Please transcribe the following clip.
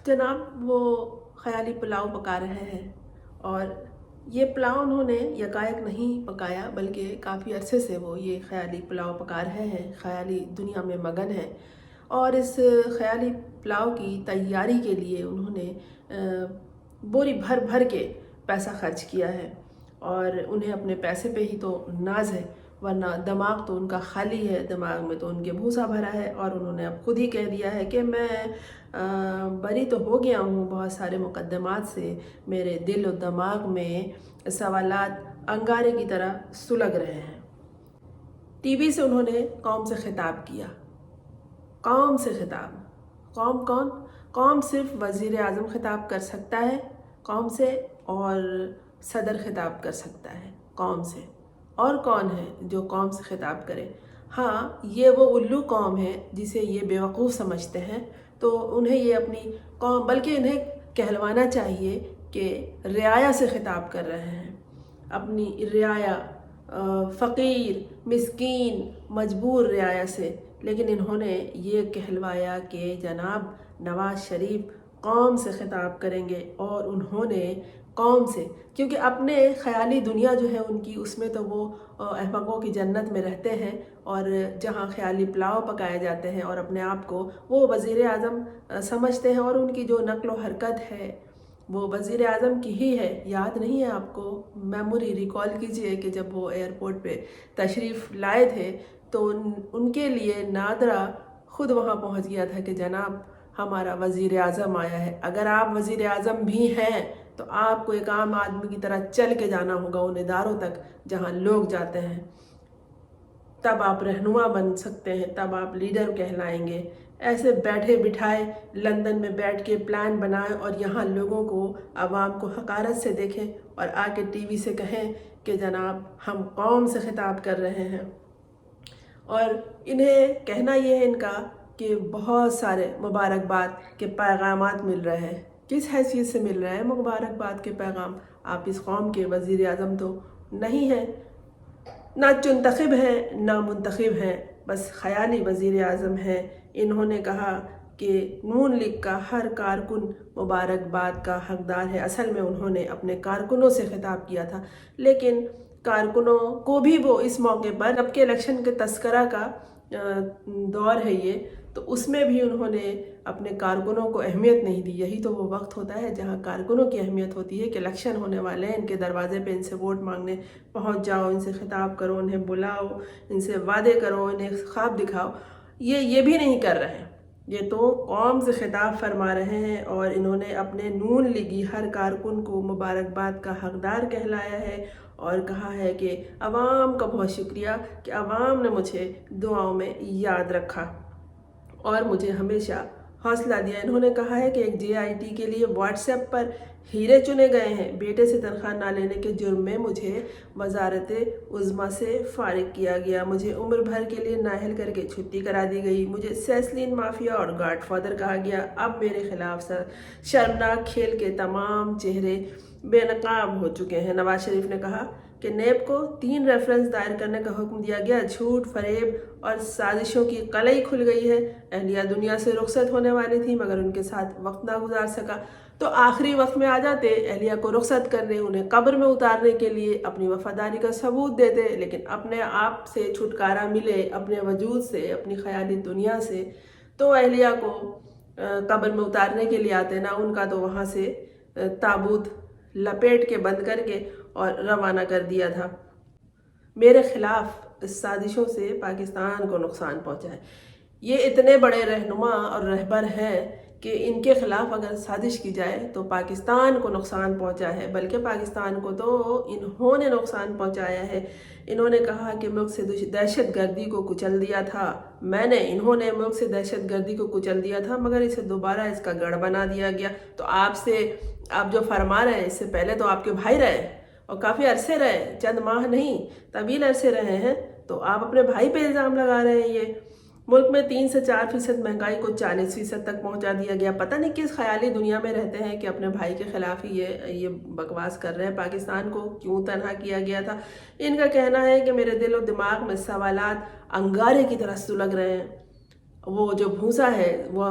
جناب وہ خیالی پلاؤ پکا رہے ہیں، اور یہ پلاؤ انہوں نے یکایک نہیں پکایا بلکہ کافی عرصے سے وہ یہ خیالی پلاؤ پکا رہے ہیں، خیالی دنیا میں مگن ہیں۔ اور اس خیالی پلاؤ کی تیاری کے لیے انہوں نے بوری بھر بھر کے پیسہ خرچ کیا ہے، اور انہیں اپنے پیسے پہ ہی تو ناز ہے، ورنہ دماغ تو ان کا خالی ہے، دماغ میں تو ان کے بھوسا بھرا ہے۔ اور انہوں نے اب خود ہی کہہ دیا ہے کہ میں بری تو ہو گیا ہوں بہت سارے مقدمات سے، میرے دل و دماغ میں سوالات انگارے کی طرح سلگ رہے ہیں۔ ٹی وی سے انہوں نے قوم سے خطاب کیا، قوم سے خطاب۔ قوم کون؟ قوم صرف وزیر اعظم خطاب کر سکتا ہے قوم سے، اور صدر خطاب کر سکتا ہے قوم سے۔ اور کون ہے جو قوم سے خطاب کرے؟ ہاں، یہ وہ الو قوم ہے جسے یہ بیوقوف سمجھتے ہیں، تو انہیں یہ اپنی قوم، بلکہ انہیں کہلوانا چاہیے کہ رعایا سے خطاب کر رہے ہیں، اپنی رعایا، فقیر، مسکین، مجبور رعایا سے۔ لیکن انہوں نے یہ کہلوایا کہ جناب نواز شریف قوم سے خطاب کریں گے، اور انہوں نے قوم سے، کیونکہ اپنے خیالی دنیا جو ہے ان کی، اس میں تو وہ احمقوں کی جنت میں رہتے ہیں، اور جہاں خیالی پلاؤ پکائے جاتے ہیں، اور اپنے آپ کو وہ وزیر اعظم سمجھتے ہیں، اور ان کی جو نقل و حرکت ہے وہ وزیر اعظم کی ہی ہے۔ یاد نہیں ہے آپ کو؟ میموری ریکال کیجئے کہ جب وہ ایئرپورٹ پہ تشریف لائے تھے تو ان کے لیے نادرا خود وہاں پہنچ گیا تھا کہ جناب ہمارا وزیر اعظم آیا ہے۔ اگر آپ وزیر اعظم بھی ہیں تو آپ کو ایک عام آدمی کی طرح چل کے جانا ہوگا ان اداروں تک جہاں لوگ جاتے ہیں، تب آپ رہنما بن سکتے ہیں، تب آپ لیڈر کہلائیں گے۔ ایسے بیٹھے بٹھائے لندن میں بیٹھ کے پلان بنائیں، اور یہاں لوگوں کو، عوام کو حقارت سے دیکھیں، اور آ کے ٹی وی سے کہیں کہ جناب ہم قوم سے خطاب کر رہے ہیں۔ اور انہیں کہنا یہ ہے ان کا کہ بہت سارے مبارکباد کے پیغامات مل رہے ہیں۔ کس حیثیت سے مل رہے ہیں مبارکباد کے پیغام؟ آپ اس قوم کے وزیر اعظم تو نہیں ہیں، نہ چنتخب ہیں نہ منتخب ہیں، بس خیالی وزیر اعظم ہیں۔ انہوں نے کہا کہ نون لیگ کا ہر کارکن مبارکباد کا حقدار ہے۔ اصل میں انہوں نے اپنے کارکنوں سے خطاب کیا تھا، لیکن کارکنوں کو بھی وہ اس موقع پر، جب کہ الیکشن کے تذکرہ کا دور ہے یہ، تو اس میں بھی انہوں نے اپنے کارکنوں کو اہمیت نہیں دی۔ یہی تو وہ وقت ہوتا ہے جہاں کارکنوں کی اہمیت ہوتی ہے کہ الیکشن ہونے والے ہیں، ان کے دروازے پہ ان سے ووٹ مانگنے پہنچ جاؤ، ان سے خطاب کرو، انہیں بلاؤ، ان سے وعدے کرو، انہیں خواب دکھاؤ۔ یہ بھی نہیں کر رہے ہیں، یہ تو قوم سے خطاب فرما رہے ہیں، اور انہوں نے اپنے نون لیگی ہر کارکن کو مبارکباد کا حقدار کہلایا ہے، اور کہا ہے کہ عوام کا بہت شکریہ کہ عوام نے مجھے دعاؤں میں یاد رکھا اور مجھے ہمیشہ حوصلہ دیا۔ انہوں نے کہا ہے کہ ایک جے آئی ٹی کے لیے واٹس ایپ پر ہیرے چنے گئے ہیں۔ بیٹے سے تنخواہ نہ لینے کے جرم میں مجھے وزارت عظمیٰ سے فارغ کیا گیا، مجھے عمر بھر کے لیے نااہل کر کے چھٹی کرا دی گئی، مجھے سیسلین مافیا اور گاڈ فادر کہا گیا۔ اب میرے خلاف شرمناک کھیل کے تمام چہرے بے نقاب ہو چکے ہیں۔ نواز شریف نے کہا کہ نیب کو 3 ریفرنس دائر کرنے کا حکم دیا گیا، جھوٹ، فریب اور سازشوں کی قلعی کھل گئی ہے۔ اہلیہ دنیا سے رخصت ہونے والی تھی مگر ان کے ساتھ وقت نہ گزار سکا، تو آخری وقت میں آ جاتے، اہلیہ کو رخصت کرنے، انہیں قبر میں اتارنے کے لیے اپنی وفاداری کا ثبوت دیتے، لیکن اپنے آپ سے چھٹکارا ملے، اپنے وجود سے، اپنی خیالی دنیا سے، تو اہلیہ کو قبر میں اتارنے کے لیے آتے نہ، ان کا تو وہاں سے تابوت لپیٹ کے بند کر کے اور روانہ کر دیا تھا۔ میرے خلاف اس سازشوں سے پاکستان کو نقصان پہنچا ہے۔ یہ اتنے بڑے رہنما اور رہبر ہیں کہ ان کے خلاف اگر سازش کی جائے تو پاکستان کو نقصان پہنچا ہے، بلکہ پاکستان کو تو انہوں نے نقصان پہنچایا ہے۔ انہوں نے کہا کہ ملک سے دہشت گردی کو کچل دیا تھا، انہوں نے ملک سے دہشت گردی کو کچل دیا تھا، مگر اسے دوبارہ اس کا گڑھ بنا دیا گیا۔ تو آپ جو فرما رہے ہیں، اس سے پہلے تو آپ کے بھائی رہے اور کافی عرصے رہے، چند ماہ نہیں، طویل عرصے رہے ہیں، تو آپ اپنے بھائی پہ الزام لگا رہے ہیں۔ یہ ملک میں 3 سے 4% مہنگائی کو 40% تک پہنچا دیا گیا۔ پتہ نہیں کس خیالی دنیا میں رہتے ہیں کہ اپنے بھائی کے خلاف ہی یہ بکواس کر رہے ہیں۔ پاکستان کو کیوں تنہا کیا گیا تھا؟ ان کا کہنا ہے کہ میرے دل و دماغ میں سوالات انگارے کی طرح سلگ رہے ہیں، وہ جو بھوسا ہے وہ